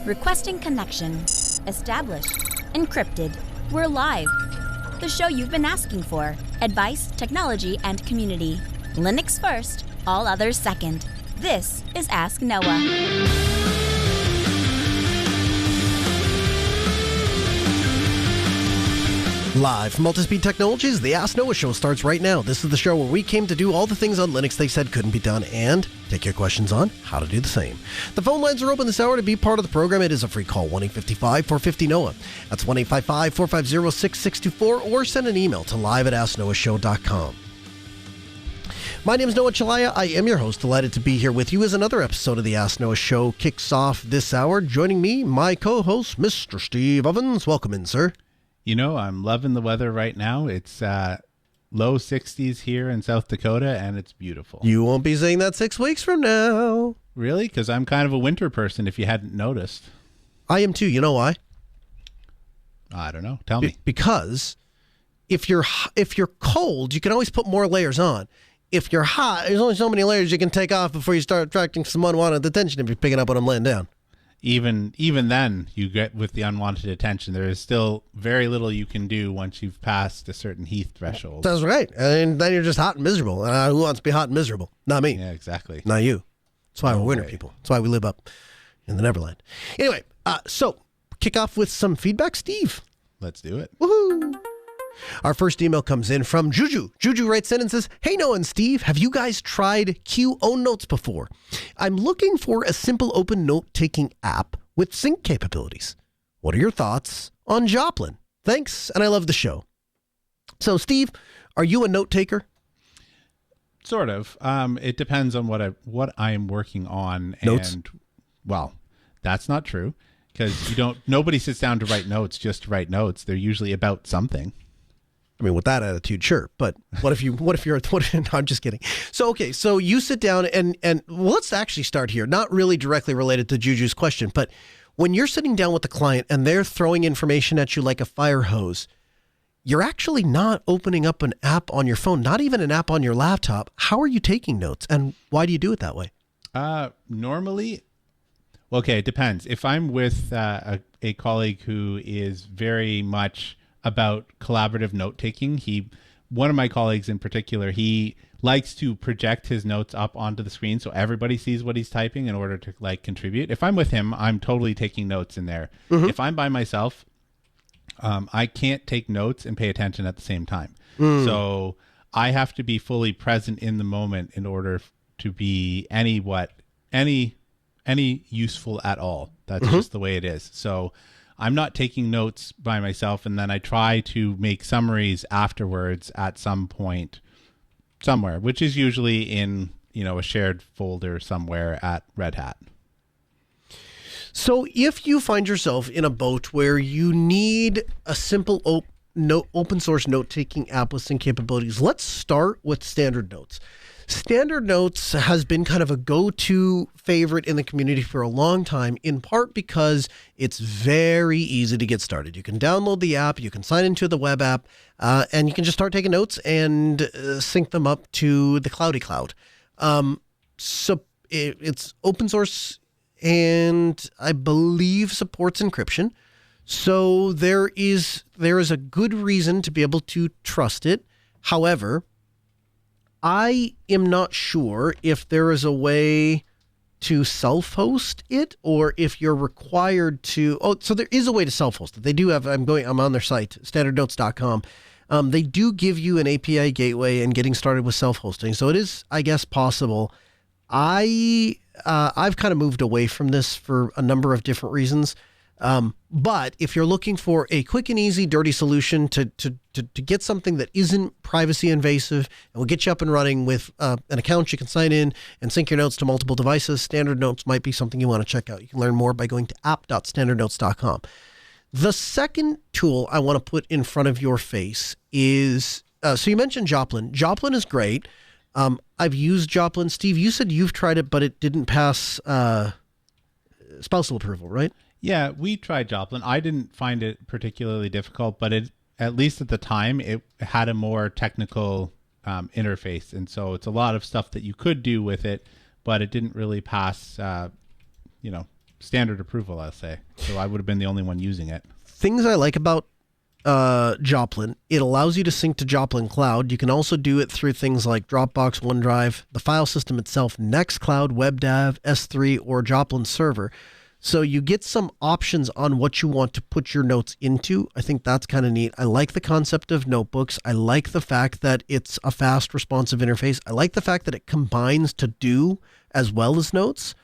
Requesting connection. Established. Encrypted. We're live. The show you've been asking for. Advice, technology, and community. Linux first, all others second. This is Ask Noah. Live from Multispeed Technologies, the Ask Noah Show starts right now. This is the show where we came to do all the things on Linux they said couldn't be done and take your questions on how to do the same. The phone lines are open this hour to be part of the program. It is a free call, 1-855-450-NOAH. That's 1-855-450-6624, or send an email to live@asknoahshow.com. My name is Noah Chalaya. I am your host. Delighted to be here with you as another episode of the Ask Noah Show kicks off this hour. Joining me, my co-host, Mr. Steve Ovens. Welcome in, sir. You know, I'm loving the weather right now. It's low 60s here in South Dakota, and it's beautiful. You won't be saying that 6 weeks from now. Really? Because I'm kind of a winter person, if you hadn't noticed. I am too. You know why? I don't know. Tell me. Because if you're cold, you can always put more layers on. If you're hot, there's only so many layers you can take off before you start attracting some unwanted attention if you're picking up what I'm laying down. Even then, you get with the unwanted attention. There is still very little you can do once you've passed a certain heat threshold. That's right. And then you're just hot and miserable. Who wants to be hot and miserable? Not me. Yeah, exactly. Not you. That's why we're winter people. That's why we live up in the Neverland. Anyway, so kick off with some feedback, Steve. Let's do it. Woohoo! Our first email comes in from Juju. Juju writes in and says, "Hey, Noah and Steve, have you guys tried Q Own Notes before? I'm looking for a simple open note-taking app with sync capabilities. What are your thoughts on Joplin? Thanks, and I love the show." So, Steve, are you a note-taker? Sort of. It depends on what I am working on. Notes? And, well, that's not true, because nobody sits down to write notes just to write notes. They're usually about something. I mean, with that attitude, sure. But what if no, I'm just kidding. So, okay. So you sit down and well, let's actually start here. Not really directly related to Juju's question, but when you're sitting down with the client and they're throwing information at you like a fire hose, you're actually not opening up an app on your phone, not even an app on your laptop. How are you taking notes, and why do you do it that way? Normally, okay, it depends. If I'm with a colleague who is very much about collaborative note-taking, one of my colleagues in particular, he likes to project his notes up onto the screen so everybody sees what he's typing in order to contribute. If I'm with him, I'm totally taking notes in there. Mm-hmm. If I'm by myself, I can't take notes and pay attention at the same time. So I have to be fully present in the moment in order to be any useful at all. That's just the way it is. So I'm not taking notes by myself, and then I try to make summaries afterwards at some point somewhere, which is usually in, a shared folder somewhere at Red Hat. So if you find yourself in a boat where you need a simple open source note-taking app with sync capabilities, let's start with Standard Notes. Standard Notes has been kind of a go-to favorite in the community for a long time, in part because it's very easy to get started. You can download the app, you can sign into the web app, and you can just start taking notes and sync them up to the Cloudy Cloud. So it's open source and I believe supports encryption. So there is a good reason to be able to trust it. However, I am not sure if there is a way to self-host it or if you're required to. Oh, so there is a way to self-host it. They do have, I'm on their site, standardnotes.com. They do give you an API gateway and getting started with self-hosting. So it is, I guess, possible. I've kind of moved away from this for a number of different reasons. But if you're looking for a quick and easy, dirty solution to get something that isn't privacy invasive and will get you up and running with an account you can sign in and sync your notes to multiple devices, Standard Notes might be something you want to check out. You can learn more by going to app.standardnotes.com. The second tool I want to put in front of your face is, so you mentioned Joplin. Joplin is great. I've used Joplin. Steve, you said you've tried it, but it didn't pass spousal approval, right? Yeah, we tried Joplin. I didn't find it particularly difficult, but at least at the time, it had a more technical interface. And so it's a lot of stuff that you could do with it, but it didn't really pass, standard approval, I'll say. So I would have been the only one using it. Things I like about Joplin, it allows you to sync to Joplin Cloud. You can also do it through things like Dropbox, OneDrive, the file system itself, Nextcloud, WebDAV, S3, or Joplin Server. So you get some options on what you want to put your notes into. I think that's kind of neat. I like the concept of notebooks. I like the fact that it's a fast, responsive interface. I like the fact that it combines to do as well as notes.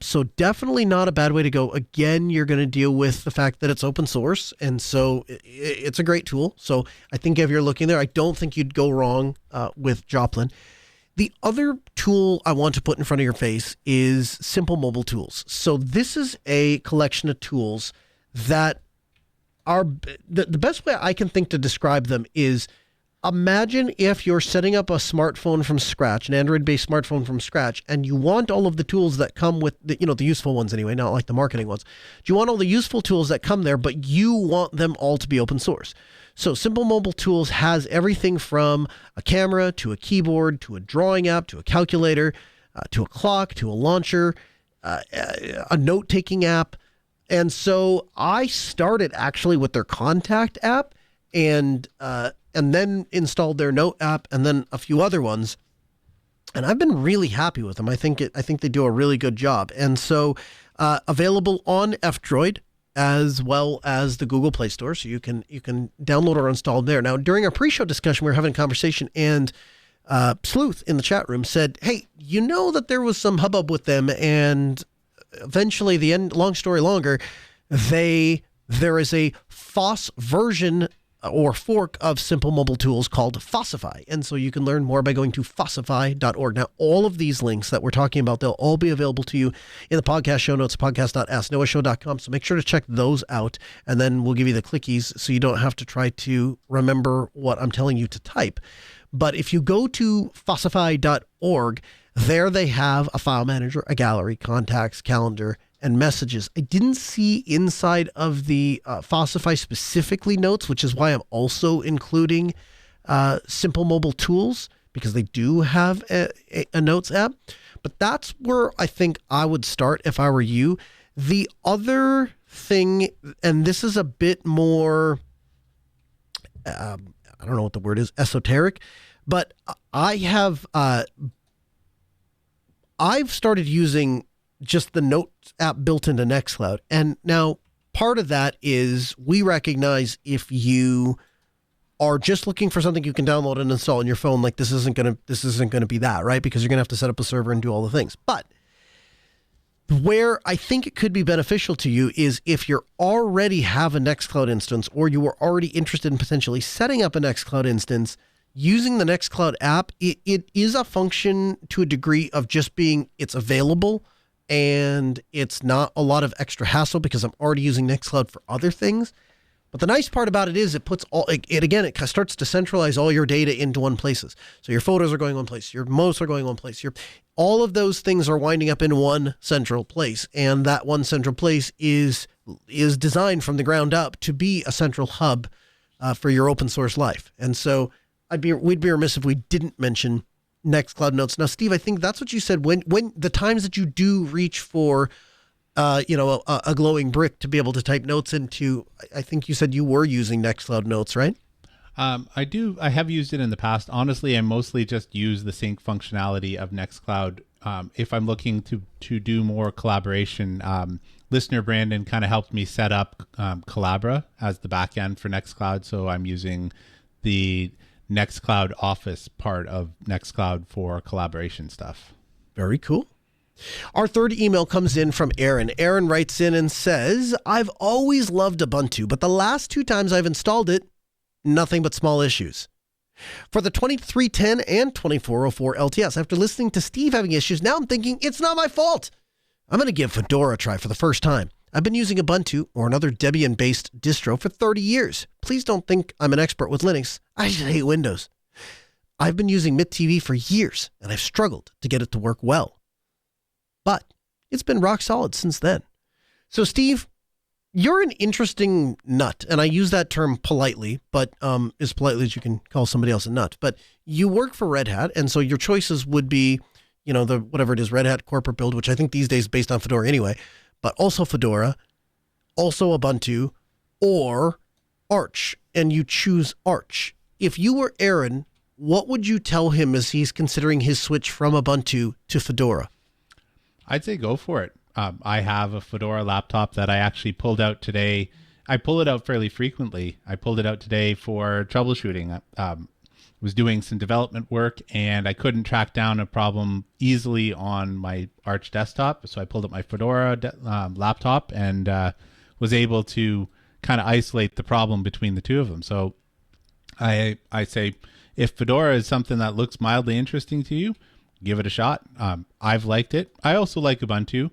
So definitely not a bad way to go. Again, you're going to deal with the fact that it's open source, and so it's a great tool. So I think if you're looking there, I don't think you'd go wrong with Joplin. The other tool I want to put in front of your face is Simple Mobile Tools. So this is a collection of tools that are, the best way I can think to describe them is, imagine if you're setting up a smartphone from scratch, an Android-based smartphone from scratch, and you want all of the tools that come with, the useful ones anyway, not like the marketing ones. You want all the useful tools that come there, but you want them all to be open source. So Simple Mobile Tools has everything from a camera to a keyboard to a drawing app to a calculator to a clock to a launcher, a note-taking app. And so I started actually with their Contact app and then installed their Note app and then a few other ones. And I've been really happy with them. I think they do a really good job. And so available on F-Droid as well as the Google Play Store. So you can download or install there. Now, during our pre-show discussion, we were having a conversation, and Sleuth in the chat room said, hey, you know that there was some hubbub with them, and eventually the end, long story longer, there is a FOSS version or fork of Simple Mobile Tools called Fossify. And so you can learn more by going to fossify.org. Now, all of these links that we're talking about, they'll all be available to you in the podcast show notes, podcast.asknoahshow.com. So make sure to check those out, and then we'll give you the clickies so you don't have to try to remember what I'm telling you to type. But if you go to fossify.org, there they have a file manager, a gallery, contacts, calendar, and messages. I didn't see inside of the Fossify specifically notes, which is why I'm also including Simple Mobile Tools, because they do have a notes app. But that's where I think I would start if I were you. The other thing, and this is a bit more, I don't know what the word is, esoteric, but I've started using just the Notes app built into Nextcloud. And now part of that is we recognize if you are just looking for something you can download and install on your phone, like this isn't going to be that, right? Because you're going to have to set up a server and do all the things. But where I think it could be beneficial to you is if you already have a Nextcloud instance, or you were already interested in potentially setting up a Nextcloud instance, using the Nextcloud app, it is a function to a degree of just being, it's available, and it's not a lot of extra hassle because I'm already using Nextcloud for other things. But the nice part about it is it puts it starts to centralize all your data into one places. So your photos are going one place, your notes are going one place, all of those things are winding up in one central place. And that one central place is designed from the ground up to be a central hub for your open source life. And so we'd be remiss if we didn't mention Nextcloud Notes. Now, Steve, I think that's what you said when the times that you do reach for, a glowing brick to be able to type notes into. I think you said you were using Nextcloud Notes, right? I do. I have used it in the past. Honestly, I mostly just use the sync functionality of Nextcloud. If I'm looking to do more collaboration, listener Brandon kind of helped me set up Collabra as the backend for Nextcloud. So I'm using the Nextcloud Office part of Nextcloud for collaboration stuff. Very cool. Our third email comes in from Aaron. Aaron writes in and says, I've always loved Ubuntu, but the last 2 times I've installed it, nothing but small issues. For the 2310 and 2404 LTS, after listening to Steve having issues, now I'm thinking it's not my fault. I'm going to give Fedora a try for the first time. I've been using Ubuntu or another Debian-based distro for 30 years. Please don't think I'm an expert with Linux. I just hate Windows. I've been using MIT-TV for years, and I've struggled to get it to work well. But it's been rock solid since then. So, Steve, you're an interesting nut, and I use that term politely, but as politely as you can call somebody else a nut. But you work for Red Hat, and so your choices would be, the whatever it is, Red Hat corporate build, which I think these days is based on Fedora anyway. but also Fedora, also Ubuntu, or Arch, and you choose Arch. If you were Aaron, what would you tell him as he's considering his switch from Ubuntu to Fedora? I'd say go for it. I have a Fedora laptop that I actually pulled out today. I pull it out fairly frequently. I pulled it out today for troubleshooting. Was doing some development work and I couldn't track down a problem easily on my Arch desktop. So I pulled up my Fedora laptop and was able to kind of isolate the problem between the two of them. So I say, if Fedora is something that looks mildly interesting to you, give it a shot. I've liked it. I also like Ubuntu.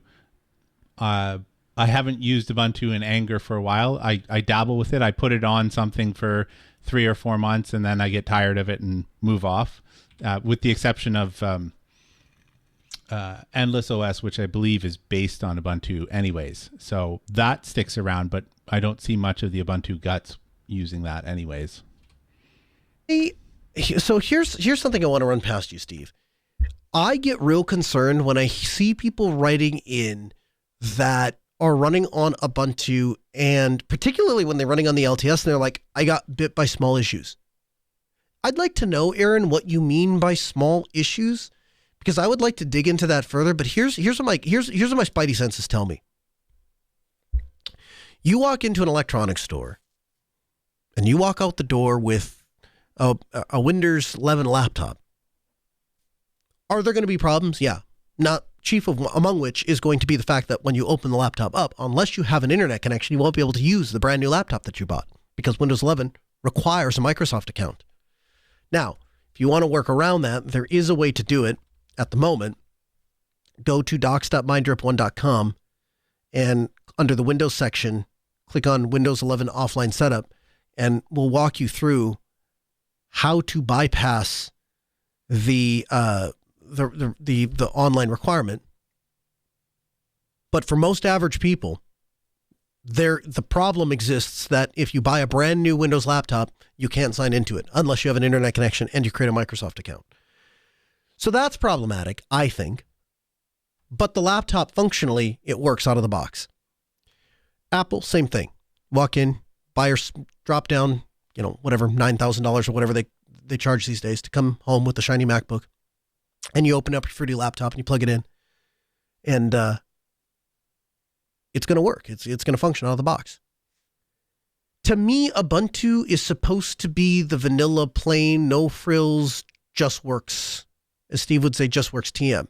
I haven't used Ubuntu in anger for a while. I dabble with it. I put it on something for 3 or 4 months and then I get tired of it and move off, with the exception of Endless OS, which I believe is based on Ubuntu anyways. So that sticks around, but I don't see much of the Ubuntu guts using that anyways. So here's something I want to run past you, Steve. I get real concerned when I see people writing in that are running on Ubuntu, and particularly when they're running on the LTS and they're like, I got bit by small issues. I'd like to know, Aaron, what you mean by small issues, because I would like to dig into that further. But here's what my spidey senses tell me. You walk into an electronics store and you walk out the door with a Windows 11 laptop. Are there going to be problems? Yeah. Not chief among which is going to be the fact that when you open the laptop up, unless you have an internet connection, you won't be able to use the brand new laptop that you bought because Windows 11 requires a Microsoft account. Now, if you want to work around that, there is a way to do it at the moment. Go to docs.mindrip1.com and under the Windows section, click on Windows 11 offline setup, and we'll walk you through how to bypass the online requirement. But for most average people, the problem exists that if you buy a brand new Windows laptop, you can't sign into it unless you have an internet connection and you create a Microsoft account. So that's problematic, I think. But the laptop, functionally, it works out of the box. Apple, same thing. Walk in, buy or drop down, whatever, $9,000 or whatever they charge these days to come home with a shiny MacBook. And you open up your fruity laptop and you plug it in, and it's going to work. It's going to function out of the box. To me, Ubuntu is supposed to be the vanilla, plain, no frills, just works, as Steve would say, just works TM.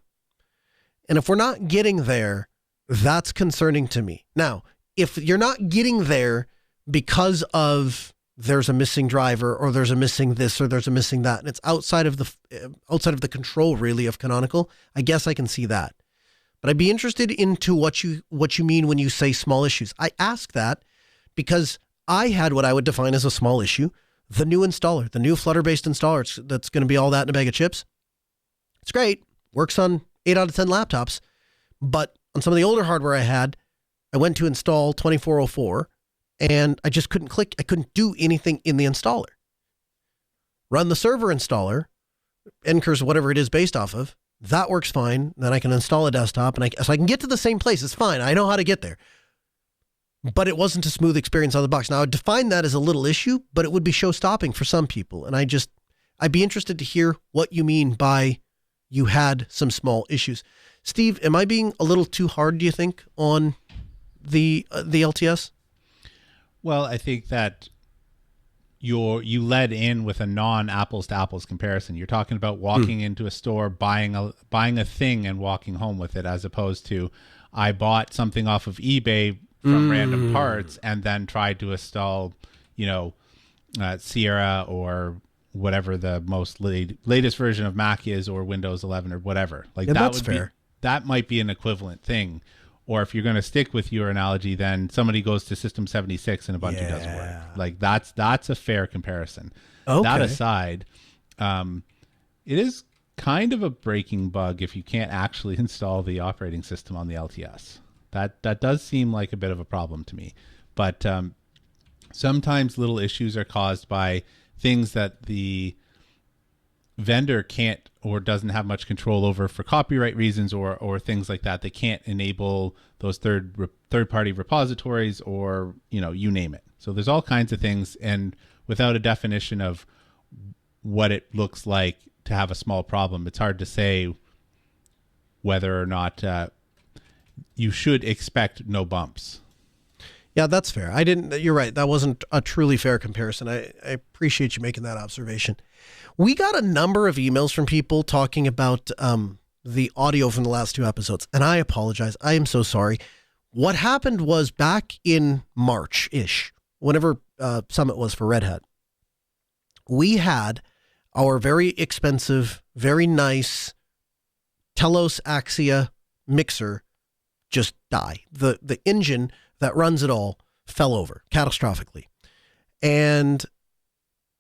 And if we're not getting there, that's concerning to me. Now, if you're not getting there because of there's a missing driver or there's a missing this or there's a missing that, and it's outside of the control really of Canonical, I guess I can see that. But I'd be interested into what you mean when you say small issues. I ask that because I had what I would define as a small issue, the new installer, the new Flutter-based installer that's going to be all that in a bag of chips. It's great. Works on 8 out of 10 laptops. But on some of the older hardware I went to install 2404 and I just couldn't click. I couldn't do anything in the installer. Run the server installer, Ncurs, whatever it is based off of. That works fine. Then I can install a desktop so I can get to the same place. It's fine. I know how to get there. But it wasn't a smooth experience out of the box. Now, I would define that as a little issue, but it would be show-stopping for some people. And I'd be interested to hear what you mean by you had some small issues. Steve, am I being a little too hard, do you think, on the LTS? Well, I think that you led in with a non-apples to apples comparison. You're talking about walking into a store, buying a thing and walking home with it, as opposed to I bought something off of eBay from random parts and then tried to install, Sierra or whatever the most latest version of Mac is, or Windows 11 or whatever. Like yeah, that that's would fair. That might be an equivalent thing. Or if you're going to stick with your analogy, then somebody goes to System 76 and Ubuntu doesn't work. Like that's a fair comparison. Okay. That aside, it is kind of a breaking bug if you can't actually install the operating system on the LTS. That does seem like a bit of a problem to me. But sometimes little issues are caused by things that vendor can't or doesn't have much control over for copyright reasons or things like that. They can't enable those third-party repositories or, you name it. So there's all kinds of things. And without a definition of what it looks like to have a small problem, it's hard to say whether or not you should expect no bumps. Yeah, that's fair. You're right. That wasn't a truly fair comparison. I appreciate you making that observation. We got a number of emails from people talking about the audio from the last two episodes, and I apologize. I am so sorry. What happened was back in March-ish, whenever Summit was for Red Hat, we had our very expensive, very nice Telos Axia mixer just die. The engine that runs it all fell over catastrophically. And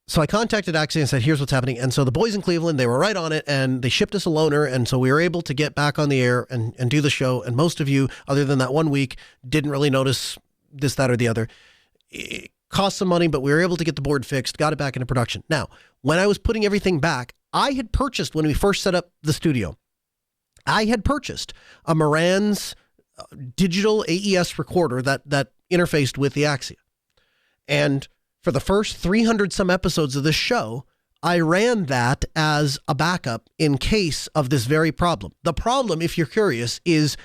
so I contacted Axia and said, here's what's happening. And so the boys in Cleveland, they were right on it, and they shipped us a loaner. And so we were able to get back on the air and do the show. And most of you, other than that 1 week, didn't really notice this, that, or the other. It cost some money, but we were able to get the board fixed, got it back into production. Now, when I was putting everything back, I had purchased, when we first set up the studio, I had purchased a Marantz digital AES recorder that interfaced with the Axia. And for the first 300 some episodes of this show, I ran that as a backup in case of this very problem. The problem, if you're curious, is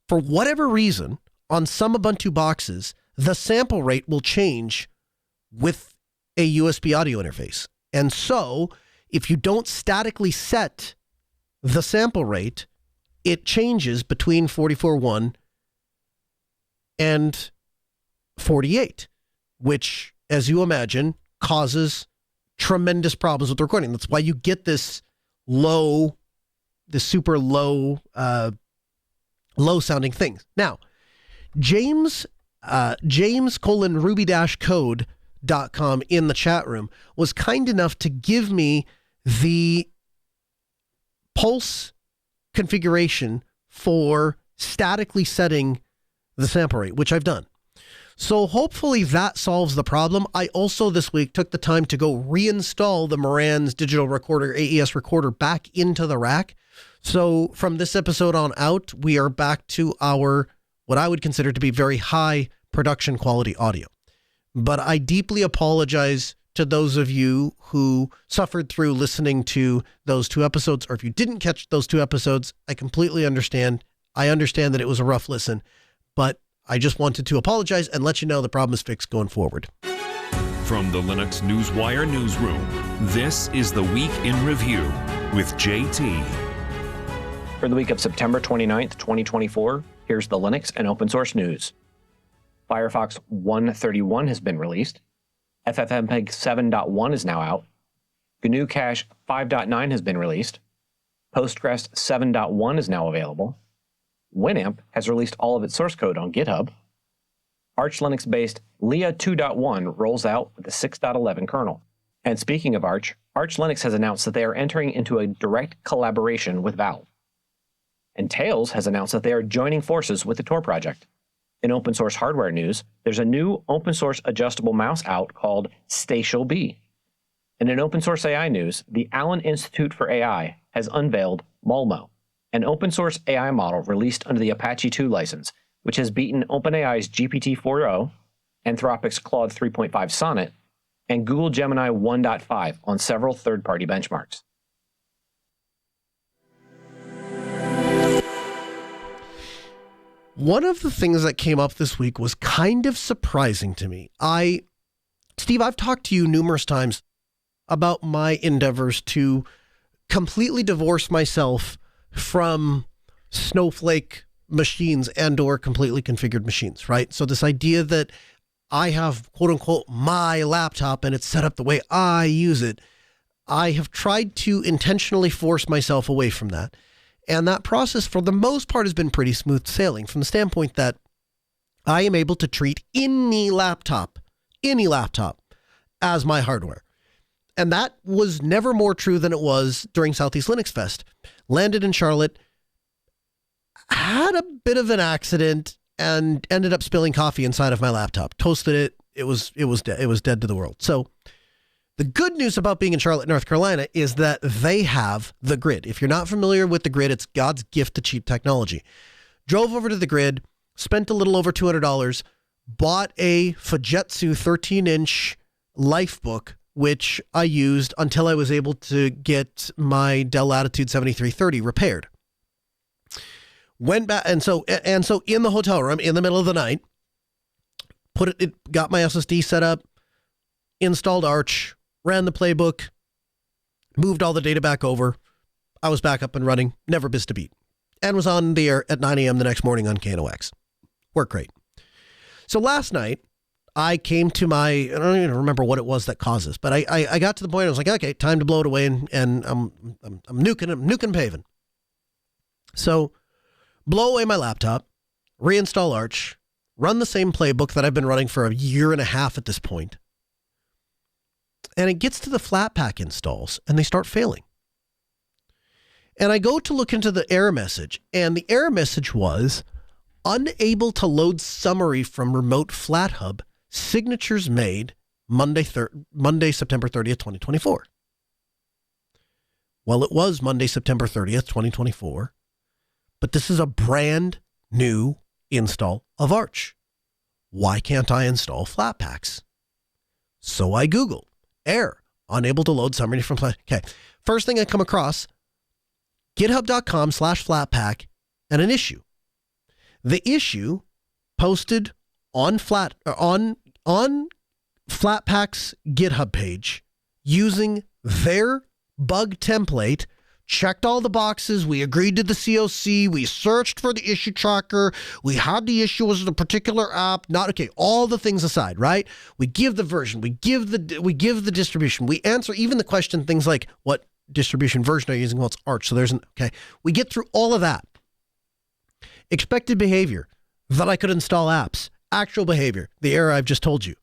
for whatever reason, on some Ubuntu boxes, the sample rate will change with a USB audio interface. And so if you don't statically set the sample rate, it changes between 44.1 and 48, which, as you imagine, causes tremendous problems with the recording. That's why you get this super low sounding things. Now, James Ruby-code.com in the chat room was kind enough to give me the pulse configuration for statically setting the sample rate, which I've done. So hopefully that solves the problem. I also this week took the time to go reinstall the Marantz digital recorder, AES recorder, back into the rack. So from this episode on out, we are back to our, what I would consider to be very high production quality audio. But I deeply apologize to those of you who suffered through listening to those two episodes, or if you didn't catch those two episodes, I completely understand. I understand that it was a rough listen, but I just wanted to apologize and let you know the problem is fixed going forward. From the Linux Newswire newsroom, this is the Week in Review with JT. For the week of September 29th, 2024, here's the Linux and open source news. Firefox 131 has been released. FFmpeg 7.1 is now out. GNU Cache 5.9 has been released. Postgres 7.1 is now available. Winamp has released all of its source code on GitHub. Arch Linux-based Lea 2.1 rolls out with the 6.11 kernel. And speaking of Arch, Arch Linux has announced that they are entering into a direct collaboration with Valve. And Tails has announced that they are joining forces with the Tor project. In open source hardware news, there's a new open source adjustable mouse out called Stacial B. And in open source AI news, the Allen Institute for AI has unveiled Malmo, an open source AI model released under the Apache 2 license, which has beaten OpenAI's GPT-4o, Anthropic's Claude 3.5 Sonnet, and Google Gemini 1.5 on several third-party benchmarks. One of the things that came up this week was kind of surprising to me. Steve, I've talked to you numerous times about my endeavors to completely divorce myself from Snowflake machines and or completely configured machines, right? So this idea that I have, quote unquote, my laptop and it's set up the way I use it, I have tried to intentionally force myself away from that. And that process, for the most part, has been pretty smooth sailing from the standpoint that I am able to treat any laptop as my hardware. And that was never more true than it was during Southeast Linux Fest. Landed in Charlotte, had a bit of an accident, and ended up spilling coffee inside of my laptop. Toasted it. It was dead to the world. So The good news about being in Charlotte, North Carolina is that they have the grid. If you're not familiar with the grid, it's God's gift to cheap technology. Drove over to the grid, spent a little over $200, bought a Fujitsu 13-inch Lifebook, which I used until I was able to get my Dell Latitude 7330 repaired. Went back, and so in the hotel room in the middle of the night, got my SSD set up, installed Arch, ran the playbook, moved all the data back over. I was back up and running, never missed a beat, and was on the air at 9 a.m. the next morning on KNOX. Worked great. So last night, I came to I don't even remember what it was that caused this, but I got to the point I was like, okay, time to blow it away, and I'm nuking paving. So blow away my laptop, reinstall Arch, run the same playbook that I've been running for a year and a half at this point. And it gets to the Flatpak installs, and they start failing. And I go to look into the error message, and the error message was, unable to load summary from remote FlatHub, signatures made Monday, September 30th, 2024. Well, it was Monday, September 30th, 2024, but this is a brand new install of Arch. Why can't I install Flatpaks? So I Googled. Error, unable to load summary from Flat. Okay, first thing I come across, github.com/Flatpak and an issue. The issue posted on Flatpak's GitHub page using their bug template, checked all the boxes, we agreed to the COC, we searched for the issue tracker, we had the issue as a particular app, not okay, all the things aside, right? We give the version, we give the distribution, we answer even the question, things like what distribution version are you using? Well, it's Arch, so okay. We get through all of that. Expected behavior, that I could install apps. Actual behavior, the error I've just told you.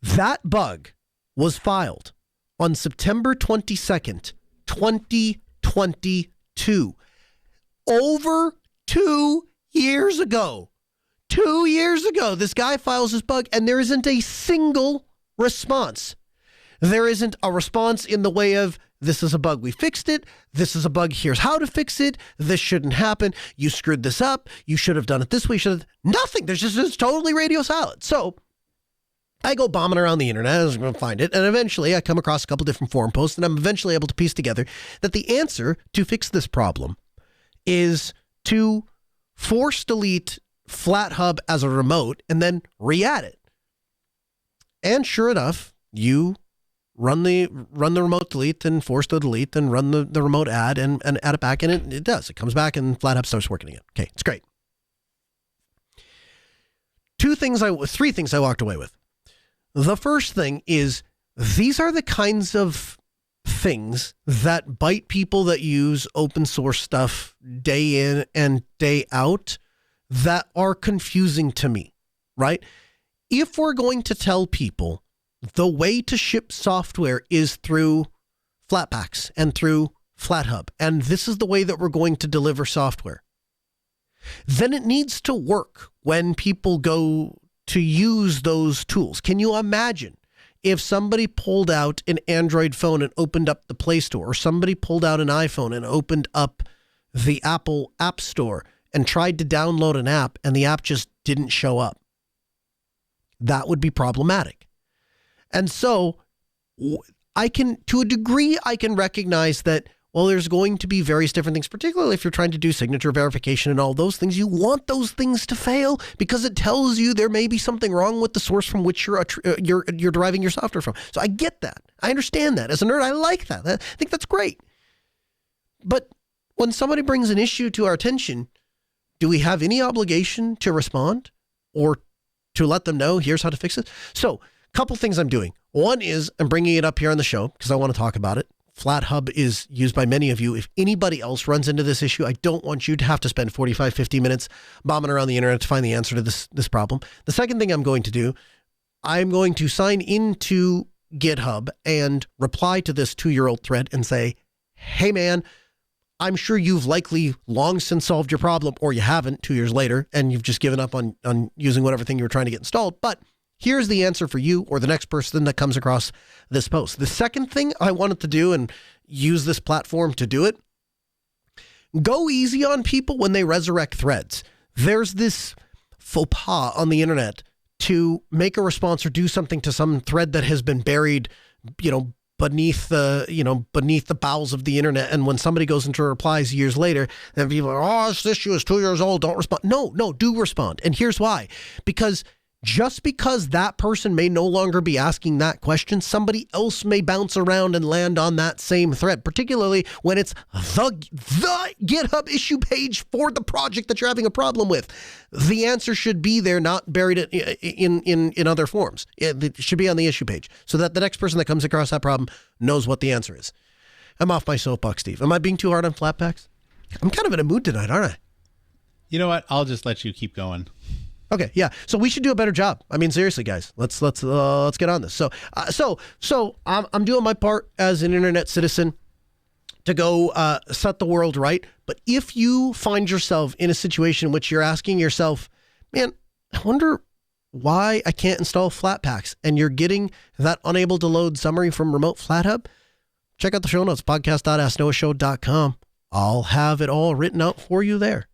That bug was filed on September 22nd, 2022. Over 2 years ago. 2 years ago, this guy files this bug, and there isn't a single response. There isn't a response in the way of, this is a bug, we fixed it. This is a bug, here's how to fix it. This shouldn't happen. You screwed this up. You should have done it this way. Nothing. It's totally radio silent. So I go bombing around the internet. I was going to find it. And eventually I come across a couple different forum posts, and I'm eventually able to piece together that the answer to fix this problem is to force delete FlatHub as a remote and then re-add it. And sure enough, you run the remote delete and force the delete and run the remote add and add it back, and it does. It comes back and FlatHub starts working again. Okay, it's great. Three things I walked away with. The first thing is, these are the kinds of things that bite people that use open source stuff day in and day out that are confusing to me, right? If we're going to tell people the way to ship software is through Flatpaks and through FlatHub, and this is the way that we're going to deliver software, then it needs to work when people go to use those tools. Can you imagine if somebody pulled out an Android phone and opened up the Play Store, or somebody pulled out an iPhone and opened up the Apple App Store and tried to download an app and the app just didn't show up? That would be problematic. And so to a degree, I can recognize that, well, there's going to be various different things, particularly if you're trying to do signature verification and all those things. You want those things to fail because it tells you there may be something wrong with the source from which you're deriving your software from. So I get that. I understand that. As a nerd, I like that. I think that's great. But when somebody brings an issue to our attention, do we have any obligation to respond or to let them know, here's how to fix it? So couple things I'm doing. One is I'm bringing it up here on the show because I want to talk about it. FlatHub is used by many of you. If anybody else runs into this issue, I don't want you to have to spend 45, 50 minutes bombing around the internet to find the answer to this problem. The second thing I'm going to do, I'm going to sign into GitHub and reply to this 2-year-old thread and say, hey man, I'm sure you've likely long since solved your problem, or you haven't 2 years later, and you've just given up on using whatever thing you were trying to get installed. But Here's the answer for you or the next person that comes across this post. The second thing I wanted to do, and use this platform to do it, go easy on people when they resurrect threads. There's this faux pas on the internet to make a response or do something to some thread that has been buried, beneath the bowels of the internet. And when somebody goes into replies years later, then people are, this issue is 2 years old, don't respond. No, do respond. And here's why. Because just because that person may no longer be asking that question, somebody else may bounce around and land on that same thread, particularly when it's the GitHub issue page for the project that you're having a problem with. The answer should be there, not buried in other forms. It should be on the issue page so that the next person that comes across that problem knows what the answer is. I'm off my soapbox, Steve. Am I being too hard on flatpacks? I'm kind of in a mood tonight, aren't I? You know what? I'll just let you keep going. Okay, yeah. So we should do a better job. I mean, seriously, guys, let's get on this. So I'm doing my part as an internet citizen to go set the world right. But if you find yourself in a situation in which you're asking yourself, man, I wonder why I can't install Flatpaks, and you're getting that unable to load summary from Remote FlatHub, check out the show notes, podcast.asknoahshow.com. I'll have it all written out for you there.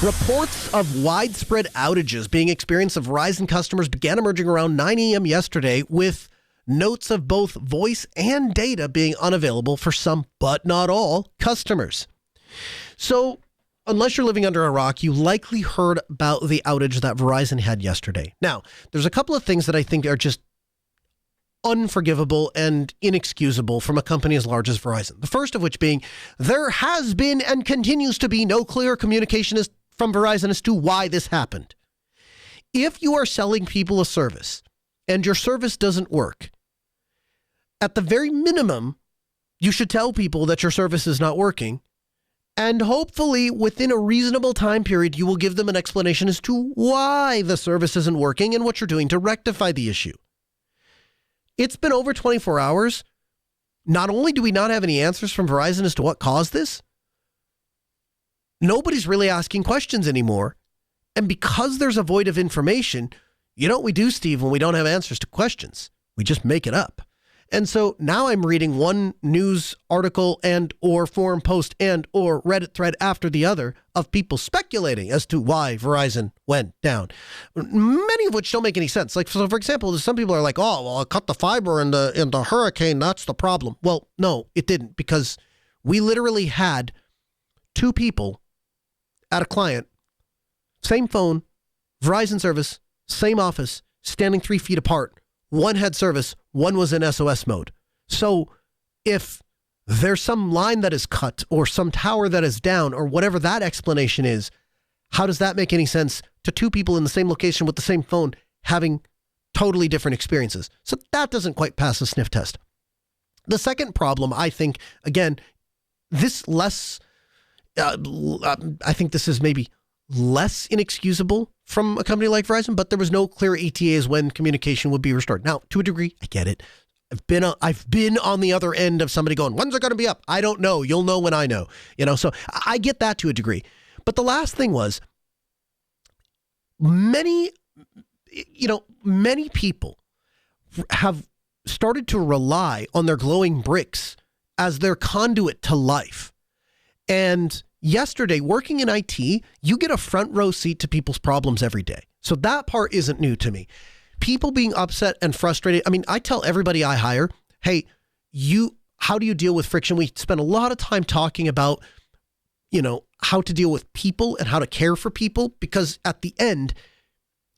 Reports of widespread outages being experienced of Verizon customers began emerging around 9 a.m. yesterday, with notes of both voice and data being unavailable for some, but not all, customers. So, unless you're living under a rock, you likely heard about the outage that Verizon had yesterday. Now, there's a couple of things that I think are just unforgivable and inexcusable from a company as large as Verizon. The first of which being, there has been and continues to be no clear communication from Verizon as to why this happened. If you are selling people a service and your service doesn't work, at the very minimum, you should tell people that your service is not working, and hopefully within a reasonable time period, you will give them an explanation as to why the service isn't working and what you're doing to rectify the issue. It's been over 24 hours. Not only do we not have any answers from Verizon as to what caused this, nobody's really asking questions anymore. And because there's a void of information, you know what we do, Steve, when we don't have answers to questions? We just make it up. And so now I'm reading one news article and or forum post and or Reddit thread after the other of people speculating as to why Verizon went down, many of which don't make any sense. Like, so for example, some people are like, oh, well, I cut the fiber in the hurricane. That's the problem. Well, no, it didn't, because we literally had two people at a client, same phone, Verizon service, same office, standing 3 feet apart. One had service, one was in SOS mode. So if there's some line that is cut or some tower that is down or whatever that explanation is, how does that make any sense to two people in the same location with the same phone having totally different experiences? So that doesn't quite pass a sniff test. The second problem, I think, again, I think this is maybe less inexcusable from a company like Verizon, but there was no clear ETAs when communication would be restored. Now, to a degree, I get it. I've been on the other end of somebody going, when's it going to be up? I don't know. You'll know when I know. So I get that to a degree. But the last thing was, many people have started to rely on their glowing bricks as their conduit to life. And yesterday, working in IT, you get a front row seat to people's problems every day. So that part isn't new to me. People being upset and frustrated. I mean, I tell everybody I hire, hey, how do you deal with friction? We spend a lot of time talking about, how to deal with people and how to care for people, because at the end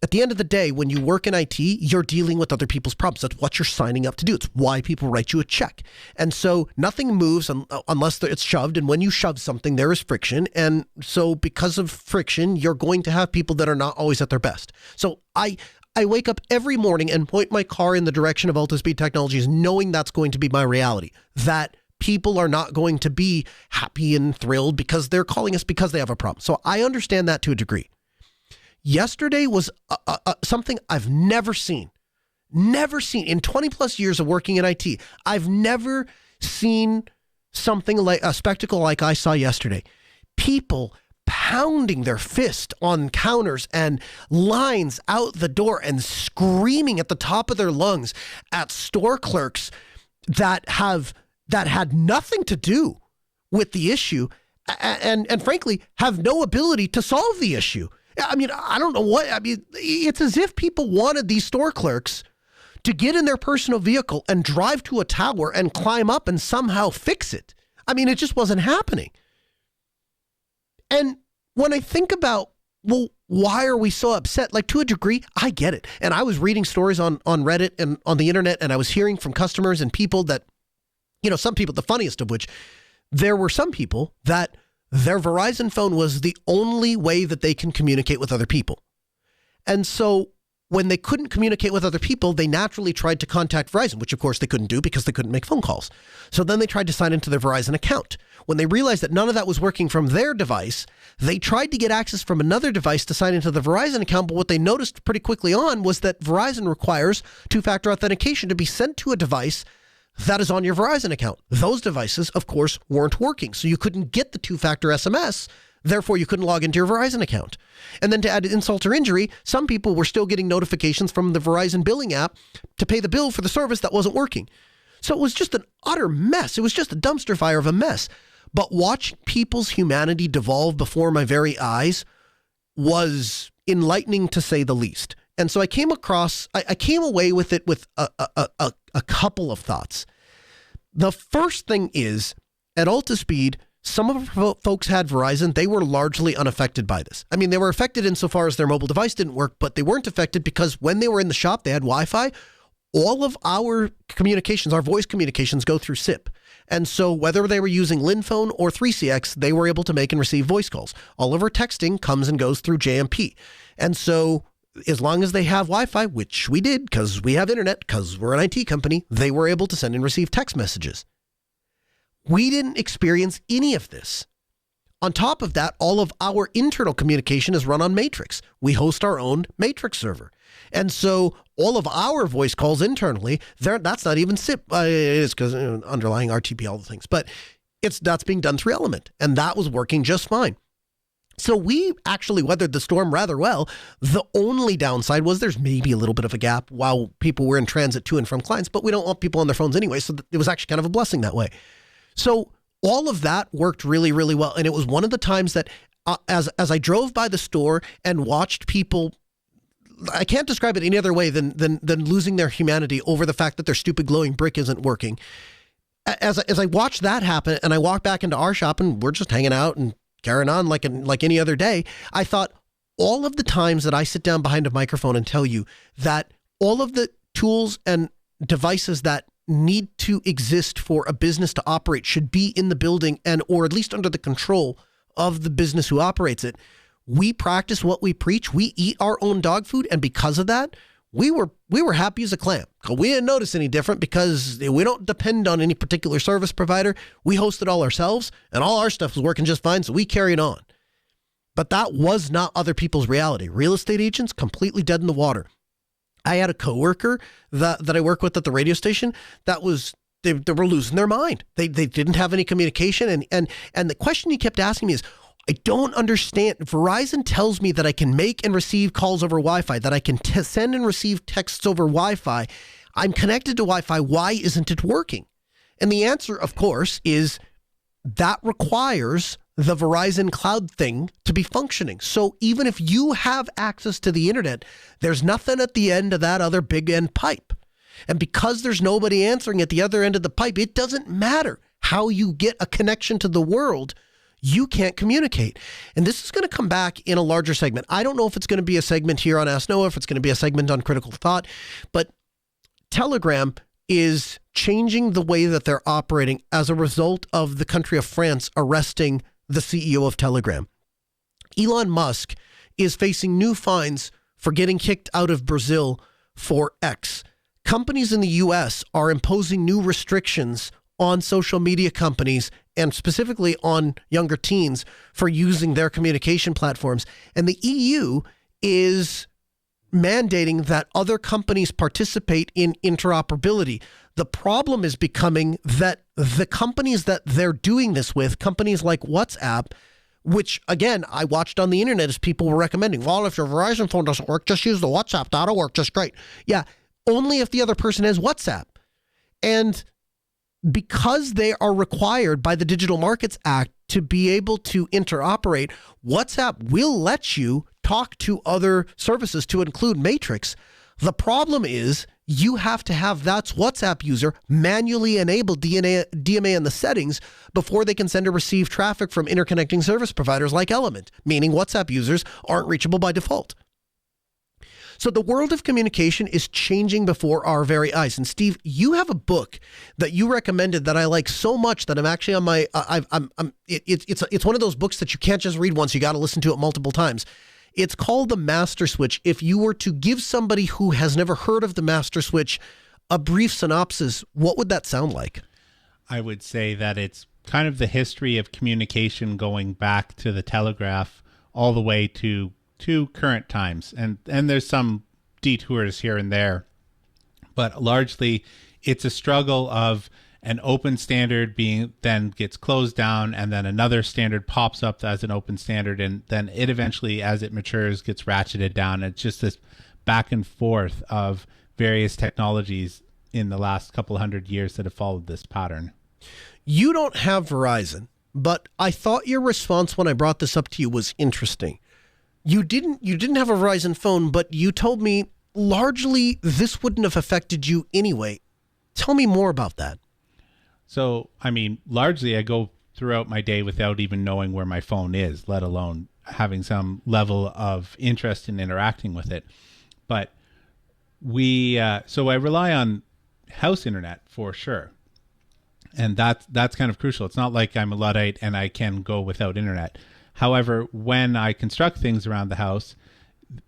of the day, when you work in IT, you're dealing with other people's problems. That's what you're signing up to do. It's why people write you a check. And so nothing moves unless it's shoved. And when you shove something, there is friction. And so because of friction, you're going to have people that are not always at their best. So I wake up every morning and point my car in the direction of Ultra-Speed Technologies, knowing that's going to be my reality, that people are not going to be happy and thrilled because they're calling us because they have a problem. So I understand that to a degree. Yesterday was something I've never seen in 20 plus years of working in IT. I've never seen something like a spectacle like I saw yesterday. People pounding their fist on counters and lines out the door and screaming at the top of their lungs at store clerks that had nothing to do with the issue and frankly have no ability to solve the issue. I mean, I don't know what, I mean, it's as if people wanted these store clerks to get in their personal vehicle and drive to a tower and climb up and somehow fix it. I mean, it just wasn't happening. And when I think about, well, why are we so upset? Like, to a degree, I get it. And I was reading stories on Reddit and on the internet, and I was hearing from customers and people that, you know, some people, the funniest of which, there were some people that their Verizon phone was the only way that they can communicate with other people. And so when they couldn't communicate with other people, they naturally tried to contact Verizon, which of course they couldn't do because they couldn't make phone calls. So then they tried to sign into their Verizon account. When they realized that none of that was working from their device, they tried to get access from another device to sign into the Verizon account. But what they noticed pretty quickly on was that Verizon requires two-factor authentication to be sent to a device that is on your Verizon account. Those devices, of course, weren't working. So you couldn't get the two-factor SMS. Therefore, you couldn't log into your Verizon account. And then to add insult to injury, some people were still getting notifications from the Verizon billing app to pay the bill for the service that wasn't working. So it was just an utter mess. It was just a dumpster fire of a mess. But watching people's humanity devolve before my very eyes was enlightening, to say the least. And so I came away with it with a couple of thoughts. The first thing is, at Altispeed, some of our folks had Verizon. They were largely unaffected by this. I mean, they were affected insofar as their mobile device didn't work, but they weren't affected because when they were in the shop, they had Wi-Fi. All of our communications, our voice communications, go through SIP. And so whether they were using LinPhone or 3CX, they were able to make and receive voice calls. All of our texting comes and goes through JMP. And so as long as they have Wi-Fi, which we did because we have internet, because we're an IT company, they were able to send and receive text messages. We didn't experience any of this. On top of that, all of our internal communication is run on Matrix. We host our own Matrix server. And so all of our voice calls internally, that's not even SIP. It is because underlying RTP, all the things. But that's being done through Element. And that was working just fine. So we actually weathered the storm rather well. The only downside was there's maybe a little bit of a gap while people were in transit to and from clients. But we don't want people on their phones anyway. So it was actually kind of a blessing that way. So all of that worked really, really well. And it was one of the times that as I drove by the store and watched people, I can't describe it any other way than losing their humanity over the fact that their stupid glowing brick isn't working. As I watched that happen and I walked back into our shop and we're just hanging out and carrying on like any other day, I thought all of the times that I sit down behind a microphone and tell you that all of the tools and devices that need to exist for a business to operate should be in the building and or at least under the control of the business who operates it. We practice what we preach. We eat our own dog food. And because of that, we were happy as a clam. We didn't notice any different because we don't depend on any particular service provider. We host it all ourselves and all our stuff was working just fine. So we carried on. But that was not other people's reality. Real estate agents completely dead in the water. I had a coworker that I work with at the radio station that was, they were losing their mind. They didn't have any communication. And the question he kept asking me is, I don't understand. Verizon tells me that I can make and receive calls over Wi-Fi, that I can send and receive texts over Wi-Fi. I'm connected to Wi-Fi. Why isn't it working? And the answer, of course, is that requires the Verizon cloud thing to be functioning. So even if you have access to the internet, there's nothing at the end of that other big end pipe. And because there's nobody answering at the other end of the pipe, it doesn't matter how you get a connection to the world. You can't communicate. And this is going to come back in a larger segment. I don't know if it's going to be a segment here on Ask Noah, if it's going to be a segment on Critical Thought, but Telegram is changing the way that they're operating as a result of the country of France arresting the CEO of Telegram. Elon Musk is facing new fines for getting kicked out of Brazil for X. Companies in the U.S. are imposing new restrictions on social media companies and specifically on younger teens for using their communication platforms. And the EU is mandating that other companies participate in interoperability. The problem is becoming that the companies that they're doing this with, companies like WhatsApp, which, again, I watched on the internet as people were recommending, well, if your Verizon phone doesn't work, just use the WhatsApp. That'll work just great. Yeah, only if the other person has WhatsApp. And because they are required by the Digital Markets Act to be able to interoperate, WhatsApp will let you talk to other services to include Matrix. The problem is you have to have that WhatsApp user manually enable DMA in the settings before they can send or receive traffic from interconnecting service providers like Element, meaning WhatsApp users aren't reachable by default. So the world of communication is changing before our very eyes. And Steve, you have a book that you recommended that I like so much that I'm actually on my. It's one of those books that you can't just read once; you got to listen to it multiple times. It's called The Master Switch. If you were to give somebody who has never heard of the Master Switch a brief synopsis, what would that sound like? I would say that it's kind of the history of communication going back to the telegraph all the way to current times. And there's some detours here and there, but largely it's a struggle of an open standard being then gets closed down, and then another standard pops up as an open standard, and then it eventually, as it matures, gets ratcheted down. It's just this back and forth of various technologies in the last couple hundred years that have followed this pattern. You don't have Verizon, but I thought your response when I brought this up to you was interesting. You didn't have a Verizon phone, but you told me largely this wouldn't have affected you anyway. Tell me more about that. So, I mean, largely I go throughout my day without even knowing where my phone is, let alone having some level of interest in interacting with it. But so I rely on house internet for sure. And that's kind of crucial. It's not like I'm a Luddite and I can go without internet. However, when I construct things around the house,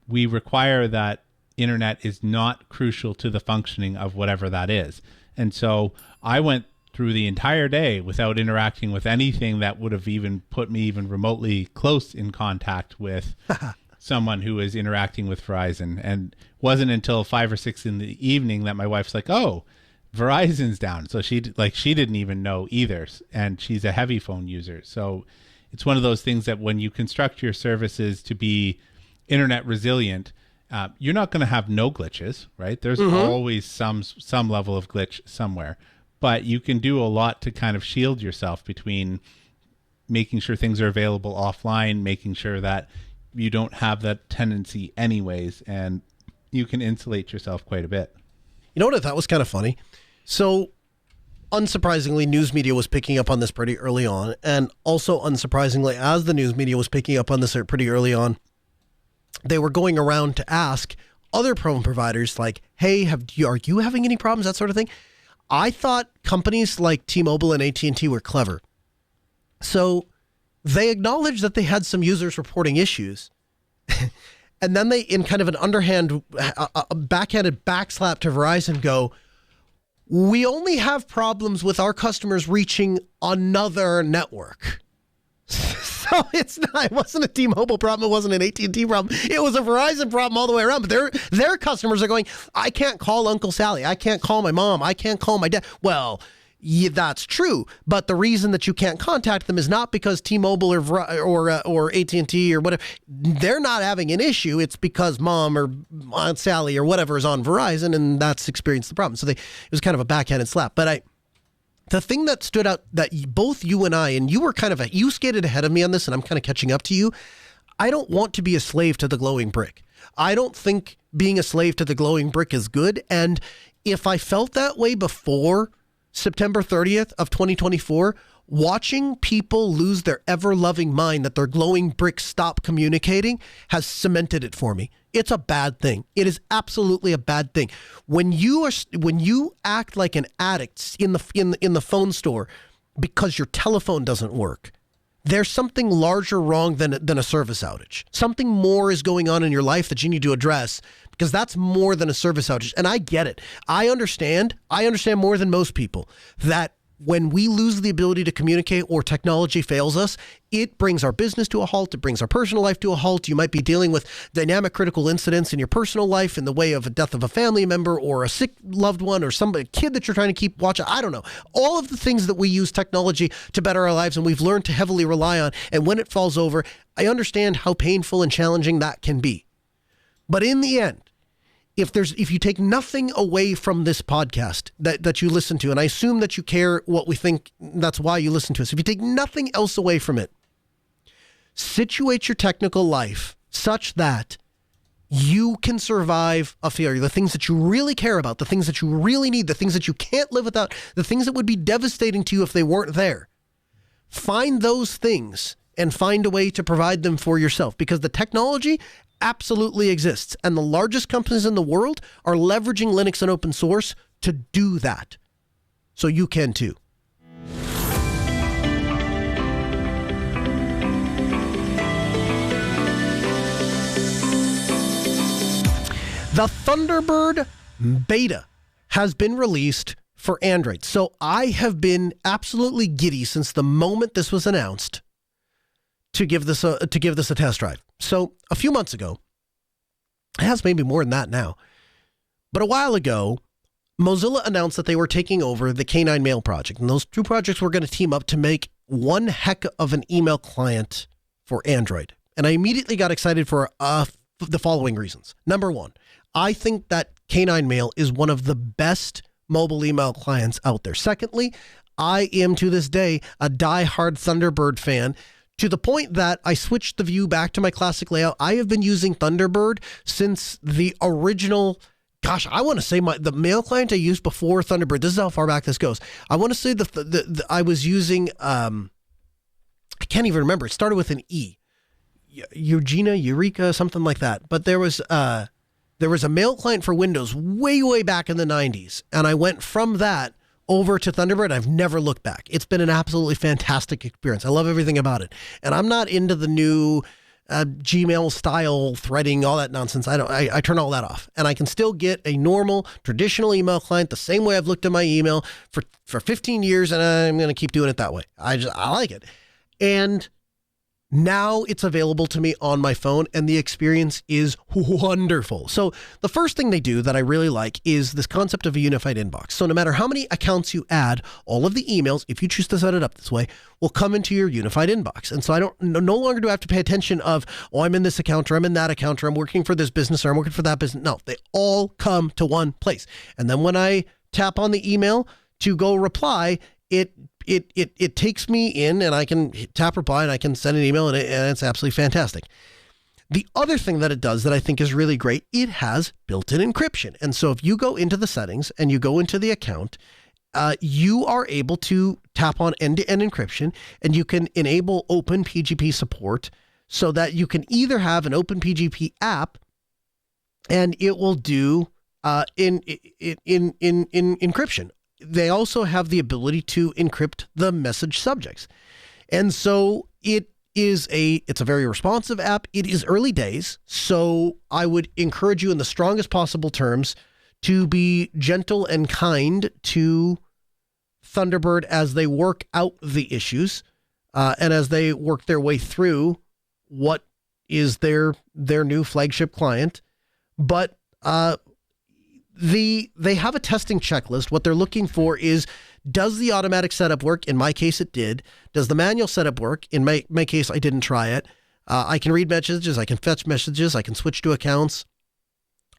we require that internet is not crucial to the functioning of whatever that is. And so I went through the entire day without interacting with anything that would have even put me even remotely close in contact with someone who is interacting with Verizon. And it wasn't until 5 or 6 in the evening that my wife's like, oh, Verizon's down. So she didn't even know either. And she's a heavy phone user. So it's one of those things that when you construct your services to be internet resilient, you're not going to have no glitches, right? There's always some level of glitch somewhere. But you can do a lot to kind of shield yourself between making sure things are available offline, making sure that you don't have that tendency anyways, and you can insulate yourself quite a bit. You know what I thought was kind of funny? So, unsurprisingly, news media was picking up on this pretty early on, and also unsurprisingly, as the news media was picking up on this pretty early on, they were going around to ask other phone providers like, hey, are you having any problems, that sort of thing? I thought companies like T-Mobile and AT&T were clever. So they acknowledged that they had some users reporting issues. And then they, in kind of an underhand, a backhanded backslap to Verizon, go, we only have problems with our customers reaching another network. So it wasn't a T-Mobile problem. It wasn't an AT&T problem. It was a Verizon problem all the way around. But their customers are going, I can't call Uncle Sally. I can't call my mom. I can't call my dad. Well, yeah, that's true. But the reason that you can't contact them is not because T-Mobile or AT&T or whatever, they're not having an issue. It's because mom or Aunt Sally or whatever is on Verizon, and that's experienced the problem. So it was kind of a backhanded slap. But the thing that stood out that both you and I, and you were you skated ahead of me on this, and I'm kind of catching up to you. I don't want to be a slave to the glowing brick. I don't think being a slave to the glowing brick is good. And if I felt that way before September 30th of 2024, watching people lose their ever-loving mind that their glowing bricks stop communicating has cemented it for me. It's a bad thing. It is absolutely a bad thing. When you act like an addict in the phone store because your telephone doesn't work, there's something larger wrong than a service outage. Something more is going on in your life that you need to address, because that's more than a service outage. And I get it. I understand more than most people that when we lose the ability to communicate or technology fails us, it brings our business to a halt. It brings our personal life to a halt. You might be dealing with dynamic critical incidents in your personal life in the way of a death of a family member or a sick loved one or a kid that you're trying to keep watching. I don't know. All of the things that we use technology to better our lives and we've learned to heavily rely on. And when it falls over, I understand how painful and challenging that can be. But in the end, if you take nothing away from this podcast that you listen to, and I assume that you care what we think, that's why you listen to us. If you take nothing else away from it, situate your technical life such that you can survive a failure. The things that you really care about, the things that you really need, the things that you can't live without, the things that would be devastating to you if they weren't there. Find those things and find a way to provide them for yourself, because the technology absolutely exists. And the largest companies in the world are leveraging Linux and open source to do that. So you can too. The Thunderbird beta has been released for Android. So I have been absolutely giddy since the moment this was announced to give this a test drive. So a few months ago, it has maybe more than that now, but a while ago, Mozilla announced that they were taking over the K9 Mail project, and those two projects were going to team up to make one heck of an email client for Android. And I immediately got excited for the following reasons. Number one, I think that K9 Mail is one of the best mobile email clients out there. Secondly, I am to this day a diehard Thunderbird fan, to the point that I switched the view back to my classic layout. I have been using Thunderbird since the original, I want to say the mail client I used before Thunderbird. This is how far back this goes. I want to say I was using, I can't even remember. It started with an E. Eureka, something like that. But there was a mail client for Windows way back in the 90s. And I went from that over to Thunderbird. I've never looked back. It's been an absolutely fantastic experience. I love everything about it. And I'm not into the new Gmail style threading, all that nonsense. I turn all that off. And I can still get a normal, traditional email client the same way I've looked at my email for 15 years, and I'm going to keep doing it that way. I like it. And now it's available to me on my phone, and the experience is wonderful. So the first thing they do that I really like is this concept of a unified inbox. So no matter how many accounts you add, all of the emails, if you choose to set it up this way, will come into your unified inbox. And so no longer do I have to pay attention of, I'm in this account, or I'm in that account, or I'm working for this business, or I'm working for that business. No, they all come to one place. And then when I tap on the email to go reply, it takes me in, and I can tap reply, and I can send an email, and it's absolutely fantastic. The other thing that it does that I think is really great, it has built-in encryption. And so if you go into the settings and you go into the account, you are able to tap on end-to-end encryption, and you can enable OpenPGP support so that you can either have an OpenPGP app, and it will do in encryption. They also have the ability to encrypt the message subjects. And so it's a very responsive app. It is early days, so I would encourage you in the strongest possible terms to be gentle and kind to Thunderbird as they work out the issues and as they work their way through what is their new flagship client. But they have a testing checklist. What they're looking for is, does the automatic setup work? In my case, it did. Does the manual setup work? In my case, I didn't try it. I can read messages. I can fetch messages. I can switch to accounts.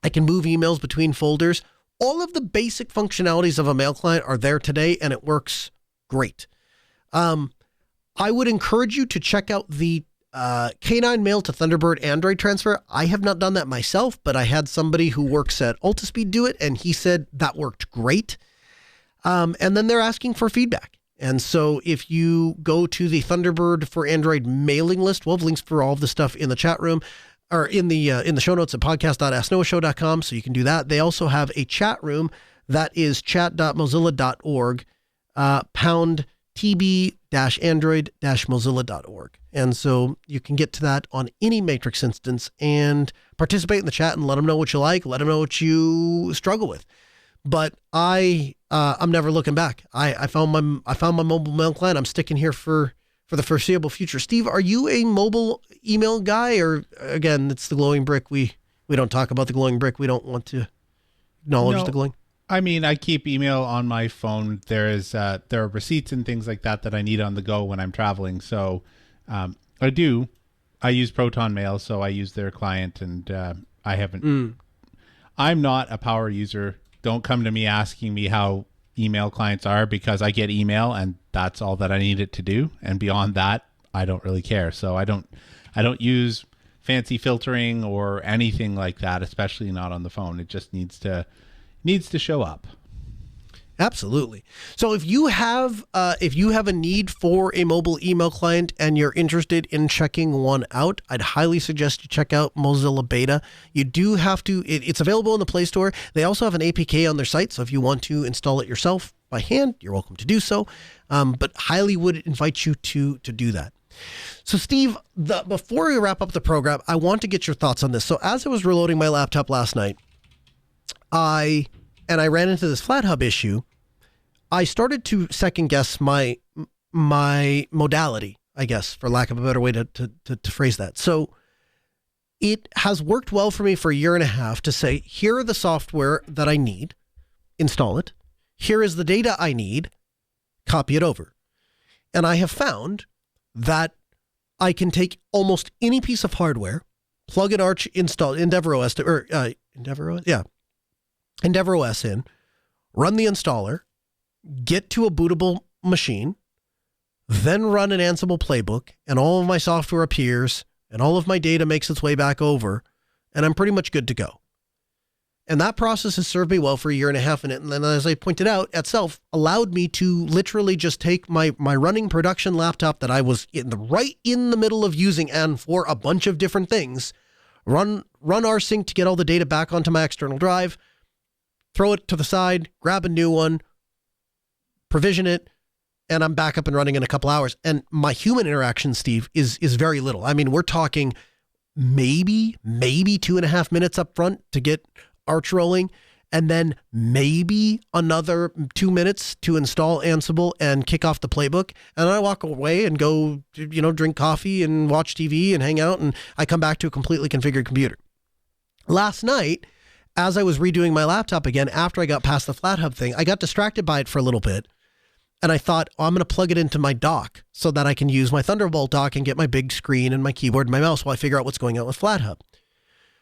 I can move emails between folders. All of the basic functionalities of a mail client are there today, and it works great. I would encourage you to check out the K9 Mail to Thunderbird Android transfer. I have not done that myself, but I had somebody who works at Altispeed do it, and he said that worked great. And then they're asking for feedback. And so if you go to the Thunderbird for Android mailing list, we'll have links for all of the stuff in the chat room or in the show notes at podcast.asknoahshow.com. So you can do that. They also have a chat room that is chat.mozilla.org, pound tb-android-mozilla.org. And so you can get to that on any Matrix instance and participate in the chat and let them know what you like, let them know what you struggle with. but I'm never looking back. I found my mobile mail client. I'm sticking here for the foreseeable future. Steve, are you a mobile email guy, or again, it's the glowing brick? We don't talk about the glowing brick. We don't want to acknowledge the glowing. I mean, I keep email on my phone. There are receipts and things like that I need on the go when I'm traveling. So I use Proton Mail, so I use their client, and I haven't. I'm not a power user. Don't come to me asking me how email clients are, because I get email and that's all that I need it to do. And beyond that, I don't really care. So I don't use fancy filtering or anything like that, especially not on the phone. It just needs to show up. Absolutely. So if you have a need for a mobile email client and you're interested in checking one out, I'd highly suggest you check out Mozilla Beta. You do have to, it's available in the Play Store. They also have an APK on their site, so if you want to install it yourself by hand, you're welcome to do so. But highly would invite you to do that. So Steve, before we wrap up the program, I want to get your thoughts on this. So as I was reloading my laptop last night, I ran into this FlatHub issue. I started to second guess my modality, I guess, for lack of a better way to phrase that. So it has worked well for me for a year and a half to say, here are the software that I need, install it. Here is the data I need, copy it over. And I have found that I can take almost any piece of hardware, plug an Arch, install EndeavourOS in, run the installer, get to a bootable machine, then run an Ansible playbook, and all of my software appears, and all of my data makes its way back over, and I'm pretty much good to go. And that process has served me well for a year and a half, and then, as I pointed out, itself allowed me to literally just take my running production laptop that I was right in the middle of using, and for a bunch of different things, run rsync to get all the data back onto my external drive, throw it to the side, grab a new one, provision it, and I'm back up and running in a couple hours. And my human interaction, Steve, is very little. I mean, we're talking maybe 2.5 minutes up front to get Arch rolling, and then maybe another 2 minutes to install Ansible and kick off the playbook. And I walk away and go, drink coffee and watch TV and hang out, and I come back to a completely configured computer. Last night, as I was redoing my laptop again, after I got past the FlatHub thing, I got distracted by it for a little bit. And I thought, I'm going to plug it into my dock so that I can use my Thunderbolt dock and get my big screen and my keyboard and my mouse while I figure out what's going on with FlatHub.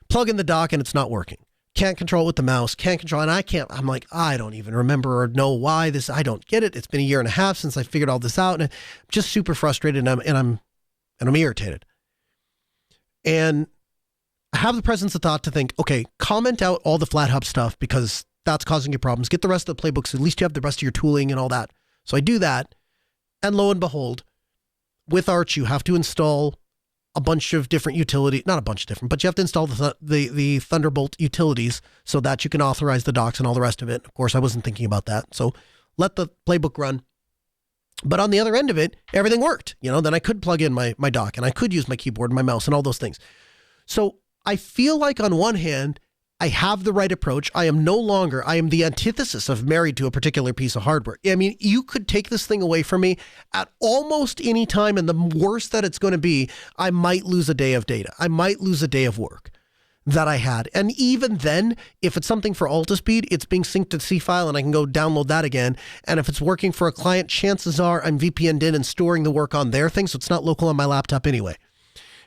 Plug in the dock and it's not working. Can't control it with the mouse, I'm like, I don't even remember or know why I don't get it. It's been a year and a half since I figured all this out, and I'm just super frustrated, and I'm irritated. And I have the presence of thought to think, okay, comment out all the FlatHub stuff because that's causing you problems. Get the rest of the playbooks. So at least you have the rest of your tooling and all that. So I do that. And lo and behold, with Arch, you have to install a bunch of different not a bunch of different, but you have to install the Thunderbolt utilities so that you can authorize the docs and all the rest of it. Of course, I wasn't thinking about that. So let the playbook run. But on the other end of it, everything worked. Then I could plug in my dock, and I could use my keyboard and my mouse and all those things. So I feel like on one hand, I have the right approach. I am the antithesis of married to a particular piece of hardware. I mean, you could take this thing away from me at almost any time, and the worst that it's going to be, I might lose a day of data. I might lose a day of work that I had. And even then, if it's something for Altispeed, it's being synced to C file and I can go download that again. And if it's working for a client, chances are I'm VPN'd in and storing the work on their thing, so it's not local on my laptop anyway.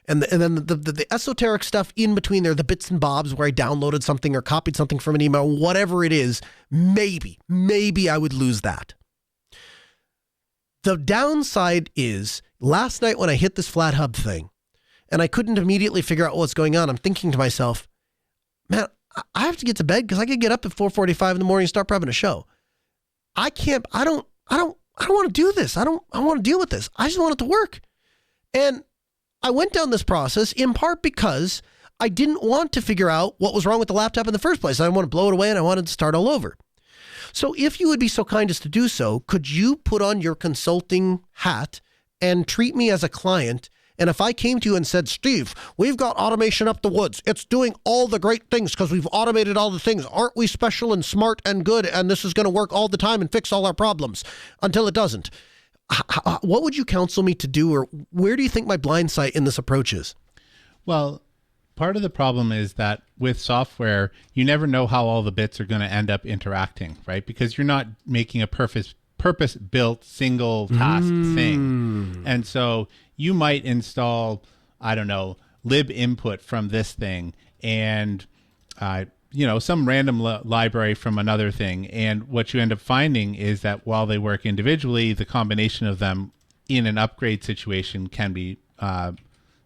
And then the esoteric stuff in between there, the bits and bobs where I downloaded something or copied something from an email, whatever it is, maybe I would lose that. The downside is, last night when I hit this FlatHub thing, and I couldn't immediately figure out what's going on, I'm thinking to myself, man, I have to get to bed because I could get up at 4:45 in the morning and start prepping a show. I don't want to do this. I don't want to deal with this. I just want it to work. And I went down this process in part because I didn't want to figure out what was wrong with the laptop in the first place. I want to blow it away and I wanted to start all over. So if you would be so kind as to do so, could you put on your consulting hat and treat me as a client And if I came to you and said, Steve, we've got automation up the woods. It's doing all the great things because we've automated all the things. Aren't we special and smart and good? And this is going to work all the time and fix all our problems until it doesn't. What would you counsel me to do, or where do you think my blind sight in this approach is? Well, part of the problem is that with software, you never know how all the bits are going to end up interacting, right? Because you're not making a purpose-built single task thing. And so you might install, I don't know, lib input from this thing and, some random library from another thing. And what you end up finding is that while they work individually, the combination of them in an upgrade situation can be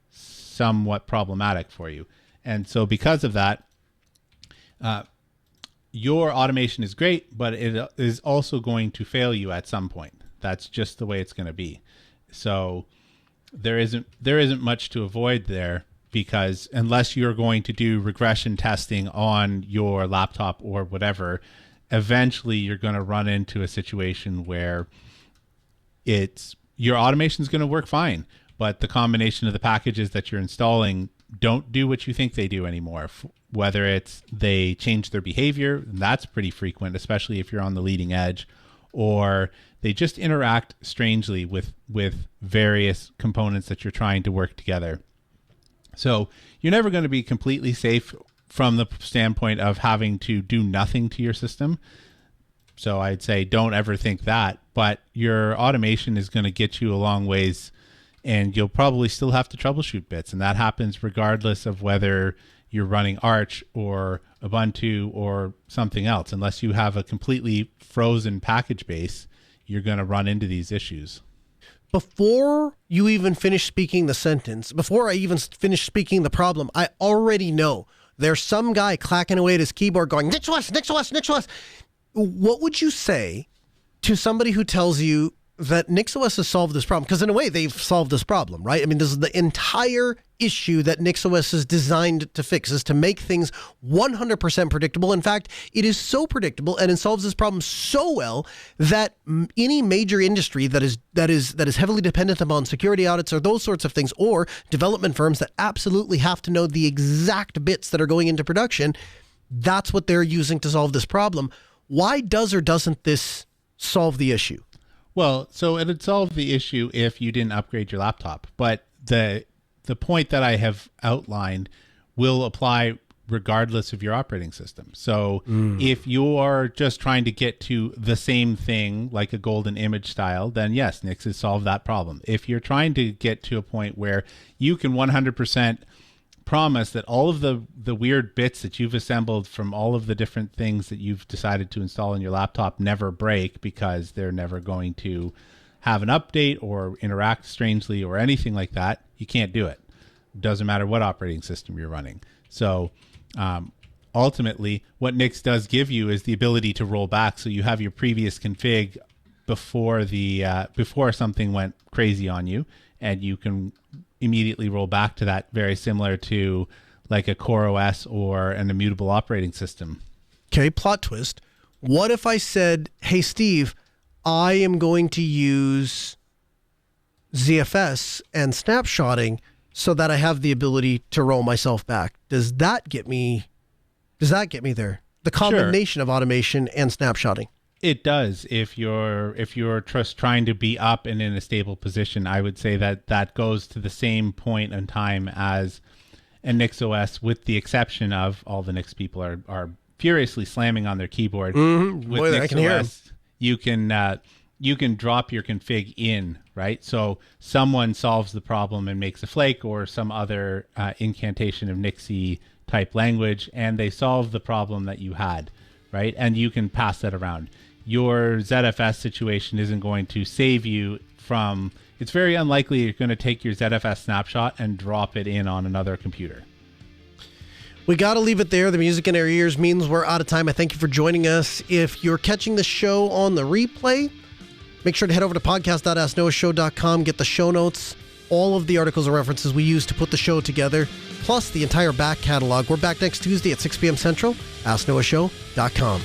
somewhat problematic for you. And so because of that, your automation is great, but it is also going to fail you at some point. That's just the way it's going to be. So there isn't much to avoid there, because unless you're going to do regression testing on your laptop or whatever, eventually you're going to run into a situation where your automation is going to work fine, but the combination of the packages that you're installing don't do what you think they do anymore. Whether it's they change their behavior, and that's pretty frequent, especially if you're on the leading edge, or they just interact strangely with various components that you're trying to work together. So you're never going to be completely safe from the standpoint of having to do nothing to your system. So I'd say don't ever think that, but your automation is going to get you a long ways, and you'll probably still have to troubleshoot bits. And that happens regardless of whether you're running Arch or Ubuntu or something else. Unless you have a completely frozen package base, you're going to run into these issues. Before you even finish speaking the sentence, before I even finish speaking the problem, I already know there's some guy clacking away at his keyboard going, NixOS, NixOS, NixOS. What would you say to somebody who tells you that NixOS has solved this problem? Because in a way, they've solved this problem, right? I mean, this is the entire issue that NixOS is designed to fix, is to make things 100% predictable. In fact, it is so predictable and it solves this problem so well that any major industry that is heavily dependent upon security audits or those sorts of things, or development firms that absolutely have to know the exact bits that are going into production, that's what they're using to solve this problem. Why does or doesn't this solve the issue? Well, so it'd solve the issue if you didn't upgrade your laptop. But the point that I have outlined will apply regardless of your operating system. So if you're just trying to get to the same thing, like a golden image style, then yes, Nix has solved that problem. If you're trying to get to a point where you can 100% promise that all of the weird bits that you've assembled from all of the different things that you've decided to install in your laptop never break because they're never going to have an update or interact strangely or anything like that, you can't do it. Doesn't matter what operating system you're running. So ultimately, what Nix does give you is the ability to roll back. So you have your previous config before something went crazy on you, and you can immediately roll back to that, very similar to like a Core OS or an immutable operating system. Okay, plot twist. What if I said, hey, Steve, I am going to use ZFS and snapshotting so that I have the ability to roll myself back? Does that get me there? The combination of automation and snapshotting. It does. If you're just trying to be up and in a stable position, I would say that goes to the same point in time as a NixOS, with the exception of all the Nix people are furiously slamming on their keyboard. Mm-hmm. With Boy, NixOS, I can hear 'em. You can drop your config in, right? So someone solves the problem and makes a flake or some other incantation of Nixie type language, and they solve the problem that you had, right? And you can pass that around. Your ZFS situation isn't going to save you from, it's very unlikely you're going to take your ZFS snapshot and drop it in on another computer. We got to leave it there. The music in our ears means we're out of time. I thank you for joining us. If you're catching the show on the replay, make sure to head over to podcast.asknoahshow.com, get the show notes, all of the articles and references we use to put the show together, plus the entire back catalog. We're back next Tuesday at 6 p.m. Central. AskNoahShow.com.